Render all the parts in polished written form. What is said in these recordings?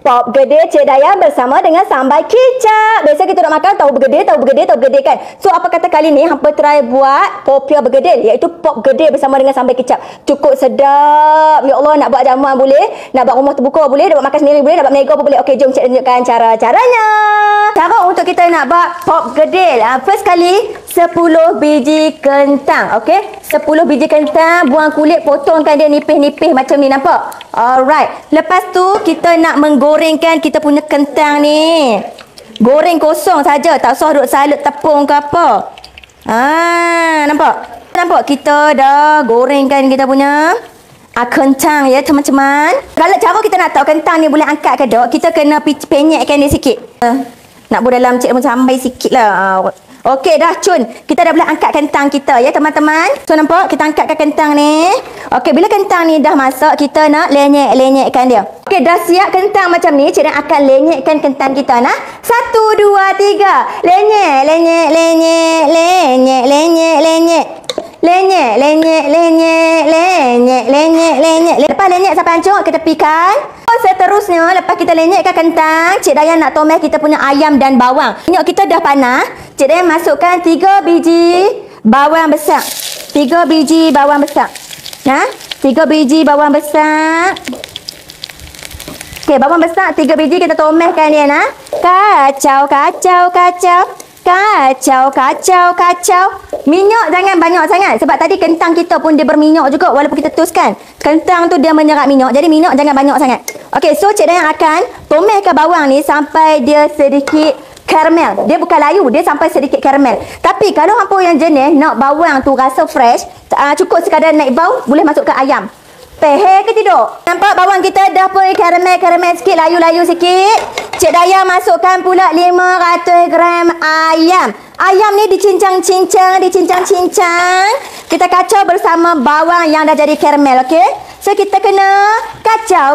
Pop gede Cik Dayang bersama dengan sambal kicap. Biasa kita nak makan tahu bergedil kan. So apa kata kali ni hampa try buat popiah bergedil, iaitu pop gede bersama dengan sambal kicap. Cukup sedap. Ya Allah, nak buat jamuan boleh, nak buat rumah terbuka boleh, nak buat makan sendiri boleh, nak buat menego pun boleh. Okey, jom Cik tunjukkan cara-caranya. Cara untuk kita nak buat pop gedil. First kali 10 biji kentang. Okey, 10 biji kentang, buang kulit, potongkan dia nipis-nipis macam ni, nampak? Alright. Lepas tu kita nak menggorengkan kita punya kentang ni. Goreng kosong saja, tak usah duk salut tepung ke apa. Nampak? Nampak kita dah gorengkan kita punya kentang ya teman-teman. Kalau cara kita nak tahu kentang ni boleh angkat ke tak, kita kena penyekkan dia sikit. Nak buat dalam cik pun sampai sikit lah. Okey dah cun. Kita dah boleh angkat kentang kita ya teman-teman. So nampak kita angkatkan kentang ni. Okey, bila kentang ni dah masak, kita nak lenyek-lenyekkan dia. Okey, dah siap kentang macam ni, cik akan lenyekkan kentang kita nah. 1 2 3. Lenyek, lenyek, lenyek, lenyek, lenyek, lenyek. Lenyek, lenyek, lenyek, lenyek, lenyek, lenyek. Lepas lenyek sampai hancur, kita tepikan. Seterusnya, lepas kita lenyekkan kentang, Cik Dayang nak tomes kita punya ayam dan bawang. Minyak kita dah panas. Cik Dayang masukkan 3 biji bawang besar. 3 biji bawang besar. 3 biji bawang besar. Okey, bawang besar 3 biji kita tomeskan dia nah. Kacau, kacau, kacau. Kacau, kacau, kacau. Minyak jangan banyak sangat. Sebab tadi kentang kita pun dia berminyak juga walaupun kita tuskan. Kentang tu dia menyerap minyak. Jadi minyak jangan banyak sangat. Okey, so Cik Dayang akan tomeskan bawang ni sampai dia sedikit karamel. Dia bukan layu, dia sampai sedikit karamel. Tapi kalau hampa yang jenis nak bawang tu rasa fresh, cukup sekadar naik bau, boleh masukkan ayam. Pehe ke tidak? Nampak bawang kita dah pun karamel sikit, layu-layu sikit. Cik Dayang masukkan pula 500 gram ayam. Ayam ni dicincang-cincang. Kita kacau bersama bawang yang dah jadi karamel, okey? So kita kena kacau.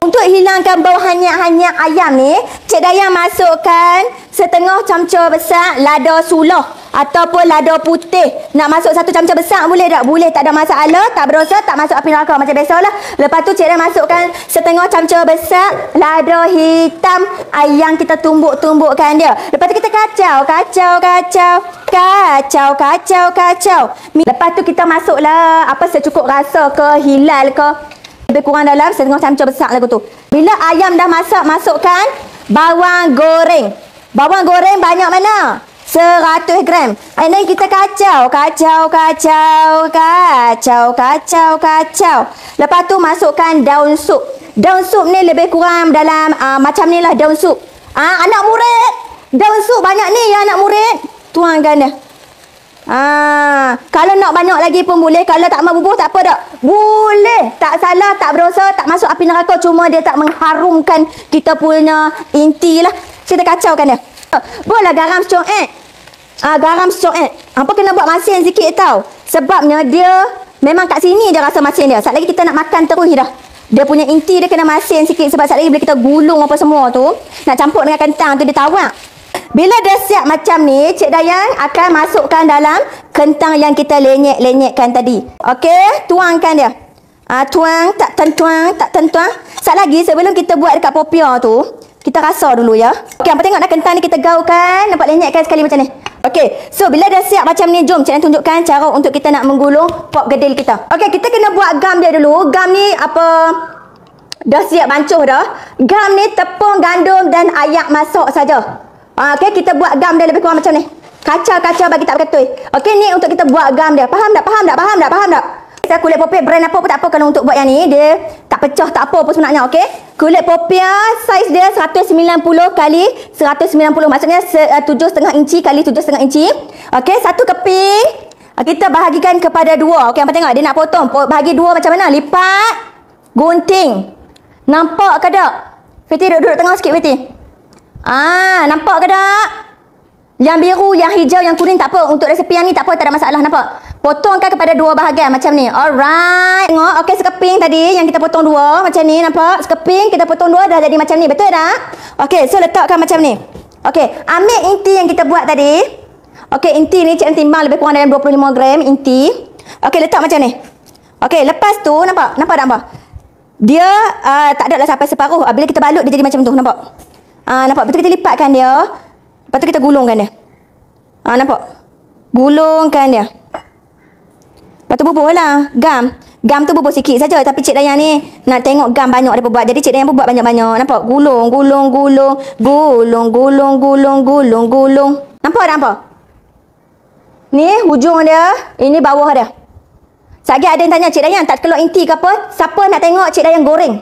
Untuk hilangkan bau hanyak-hanyak ayam ni, Cik Dayang masukkan setengah camca besar lada suluh ataupun lada putih. Nak masuk 1 camca besar boleh tak? Boleh, tak ada masalah. Tak berdosa, tak masuk api neraka macam biasalah. Lepas tu Cik Dayang masukkan setengah camca besar lada hitam yang kita tumbuk-tumbukkan dia. Lepas tu kita kacau. Lepas tu kita masuklah secukup rasa ke, hilal ke, lebih kurang dalam setengah camca besar lagu tu. Bila ayam dah masak, masukkan bawang goreng. Bawang goreng banyak mana? 100 gram. And then kita kacau. Lepas tu masukkan daun sup. Daun sup ni lebih kurang dalam macam ni lah daun sup. Anak murid, daun sup banyak ni ya anak murid. Tuangkan dia. Kalau nak banyak lagi pun boleh. Kalau tak mau bubuh tak apa tak? Boleh. Tak salah, tak berdosa, tak masuk api neraka. Cuma dia tak mengharumkan kita punya inti lah. Kita kacaukan dia. Boleh garam secok garam secok apa kena buat masin sikit tau. Sebabnya dia memang kat sini je rasa masin dia. Saat lagi kita nak makan terus dah. Dia punya inti dia kena masin sikit. Sebab saat lagi bila kita gulung apa semua tu, nak campur dengan kentang tu dia tawak. Bila dah siap macam ni, Cik Dayang akan masukkan dalam kentang yang kita lenyek-lenyekkan tadi. Okey, tuangkan dia. Tuang, tak tentuang. Saat lagi sebelum kita buat dekat popiah tu, kita rasa dulu ya. Okey, hampa tengok dah kentang ni kita gaulkan. Nampak lenyekkan sekali macam ni. Okey, so bila dah siap macam ni, jom Cik tunjukkan cara untuk kita nak menggulung pop gedil kita. Okey, kita kena buat gam dia dulu. Gam ni dah siap bancuh dah. Gam ni tepung, gandum dan ayak masak saja. Okey, kita buat gam dia lebih kurang macam ni. Kacau bagi tak berketui. Okey, ni untuk kita buat gam dia. Faham tak? Saya kulit popiah brand apa pun tak apa. Kalau untuk buat yang ni, dia tak pecah, tak apa pun sebenarnya, okey? Kulit popiah saiz dia 190 kali 190. Maksudnya 7,5 inci kali 7,5 inci. Okey, satu keping kita bahagikan kepada 2. Okey, apa tengok dia nak potong. Bahagi 2 macam mana? Lipat, gunting. Nampak ke tak? Fiti duduk tengah sikit, Fiti. Nampak ke tak? Yang biru, yang hijau, yang kuning tak apa. Untuk resepi yang ni tak apa, tak ada masalah, nampak? Potongkan kepada 2 bahagian macam ni. Alright. Tengok, okey, sekeping tadi yang kita potong 2 macam ni, nampak? Sekeping kita potong 2 dah jadi macam ni, betul tak? Okey, so letakkan macam ni. Okey, ambil inti yang kita buat tadi. Okey, inti ni Cik timbang lebih kurang dalam 25 gram inti. Okey, letak macam ni. Okey, lepas tu nampak tak apa? Dia tak ada lah sampai separuh. Bila kita balut dia jadi macam tu, nampak? Nampak? Lepas tu kita lipatkan dia. Lepas tu kita gulungkan dia. Nampak? Gulungkan dia. Lepas tu bubuh lah gam. Gam tu bubuh sikit saja. Tapi Cik Dayang ni nak tengok gam banyak dia buat. Jadi Cik Dayang buat banyak-banyak. Nampak? Gulung, gulung, gulung. Gulung, gulung, gulung, gulung, gulung. Nampak tak nampak? Ni hujung dia. Ini bawah dia. Sekejap ada yang tanya, Cik Dayang tak keluar inti ke apa? Siapa nak tengok Cik Dayang goreng?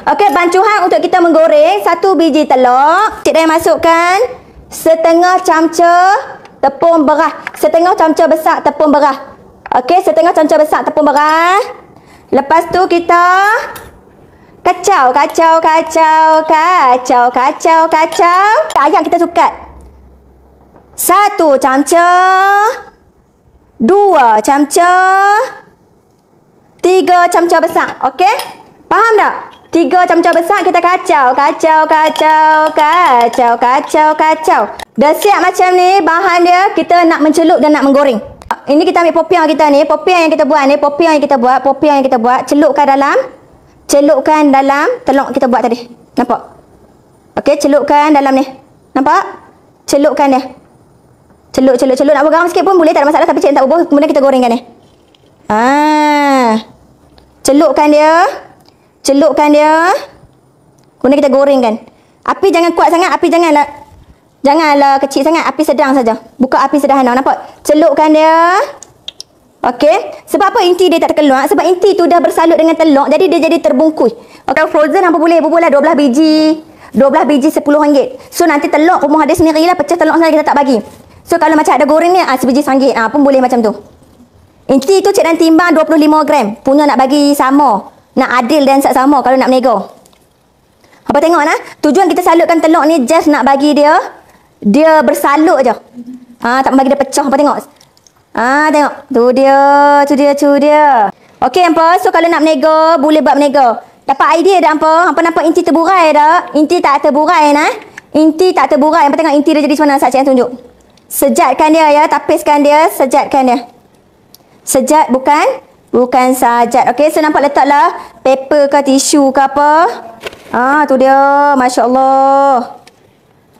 Okey, bancuhan untuk kita menggoreng 1 biji telur. Cik Dayang masukkan setengah camca tepung beras. Setengah camca besar tepung beras. Okey, setengah camca besar tepung beras. Lepas tu kita kacau, kacau, kacau, kacau, kacau, kacau. Ayam kita sukat. 1 camca. 2 camca. 3 camca besar. Okey? Faham tak? 3 camca besar kita kacau, kacau, kacau, kacau, kacau, kacau. Dah siap macam ni bahan dia, kita nak mencelup dan nak menggoreng. Ini kita ambil popiah kita ni, popiah yang kita buat ni, popiah yang kita buat, popiah yang kita buat, celupkan dalam telur kita buat tadi. Nampak? Okey, celupkan dalam ni. Nampak? Celupkan dia. Celup. Nak buat garam sikit pun boleh, tak ada masalah. Tapi Cik tak bubuh, kemudian kita gorengkan dia. Celupkan dia. Kemudian kita gorengkan. Api jangan kuat sangat, api janganlah kecil sangat, api sedang saja. Buka api sederhana, nampak? Celupkan dia. Okey. Sebab apa inti dia tak terkeluar? Sebab inti tu dah bersalut dengan telur, jadi dia jadi terbungkus. Okey, frozen apa boleh bubuh lah 12 biji. 12 biji RM10. So nanti telur rumah ada sendirilah, pecah telur saja kita tak bagi. So kalau macam ada goreng ni, sebiji RM1 pun boleh macam tu. Inti tu Cik dan timbang 25 gram. Punya nak bagi sama. Nak adil dan sama kalau nak menego. Apa tengok nah? Tujuan kita salutkan telur ni just nak bagi dia bersalut je. Tak bagi dia pecah. Apa tengok? Tengok. Tu dia. Okey hampa. So kalau nak menego, boleh buat menego. Dapat idea dah hampa? Hampa nampak inti terburai dah? Inti tak terburai nah. Inti tak terburai. Hampa tengok inti dia jadi macam mana? Saat Cik tunjuk. Sejatkan dia ya, tapiskan dia, sejatkan dia. Sejat bukan sajat. Okey, so nampak letaklah paper ke tisu ke apa. Tu dia, masya-Allah.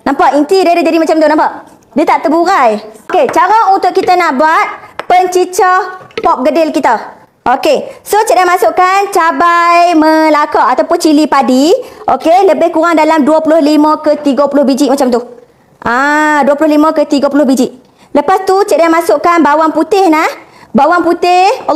Nampak inti dia jadi macam tu, nampak? Dia tak terburai. Okey, cara untuk kita nak buat pencicah pop gedil kita. Okey, so Cik dah masukkan cabai Melaka ataupun cili padi. Okey, lebih kurang dalam 25 ke 30 biji macam tu. 25 ke 30 biji. Lepas tu Cik dah masukkan bawang putih nah. Bawang putih,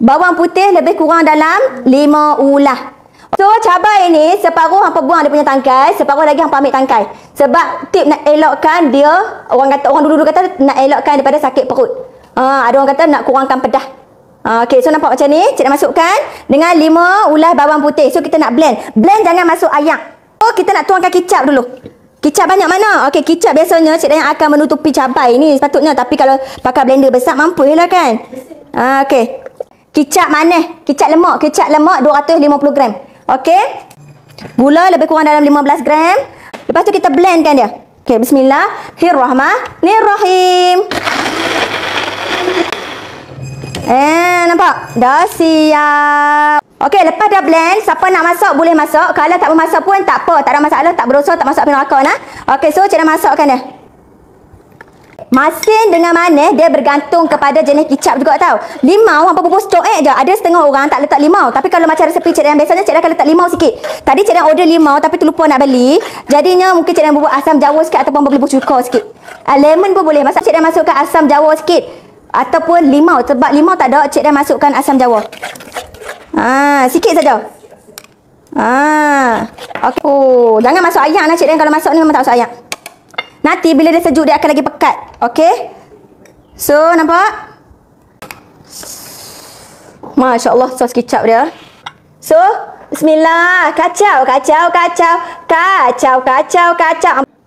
bawang putih lebih kurang dalam 5 ulah. So cabai ni separuh hampa buang dia punya tangkai, separuh lagi hampa ambil tangkai. Sebab tip nak elokkan dia, orang dulu kata nak elokkan daripada sakit perut. Ada orang kata nak kurangkan pedas. Okey, so nampak macam ni, Cik dah masukkan dengan 5 ulas bawang putih. So kita nak blend. Blend jangan masuk ayak. So kita nak tuangkan kicap dulu. Kicap banyak mana? Okey, kicap biasanya Cik Dayang akan menutupi cabai ni sepatutnya. Tapi kalau pakai blender besar, mampu lah kan? Okey. Kicap manis, kicap lemak 250 gram. Okey. Gula lebih kurang dalam 15 gram. Lepas tu kita blendkan dia. Okey, bismillahirrahmanirrahim. Nampak? Dah siap. Okey, lepas dah blend, siapa nak masak boleh masak. Kalau tak bermasak pun tak apa, tak ada masalah, tak berdosa, tak masak api neraka nah. Okey, so Cik dah masakkan dia. Masin dengan manis dia bergantung kepada jenis kicap juga tau. Limau hampa bubur stok je. Ada setengah orang tak letak limau. Tapi kalau macam resepi Cik Dayang biasanya Cik Dayang akan letak limau sikit. Tadi Cik Dayang order limau tapi terlupa nak beli. Jadinya mungkin Cik Dayang bubur asam jawa sikit ataupun bubur cuka sikit. Lemon pun boleh. Masa Cik Dayang masukkan asam jawa sikit ataupun limau. Sebab limau tak ada, Cik Dayang masukkan asam jawa. Sikit saja. Okay. Jangan masuk ayak lah Cik Dayang. Kalau masuk ni memang tak masuk ayak. Nanti bila dia sejuk dia akan lagi pekat. Okey. So nampak? Masya-Allah sos kicap dia. So, bismillah, kacau.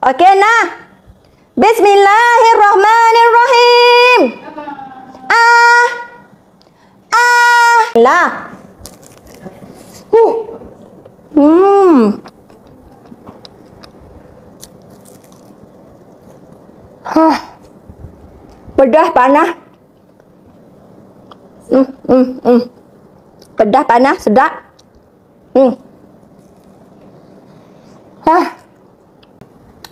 Okey nah. Bismillahirrahmanirrahim. Lah. Pedas panas. Pedas panas sedap.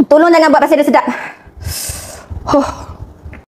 Tolong jangan buat pasal dia sedap. Huh.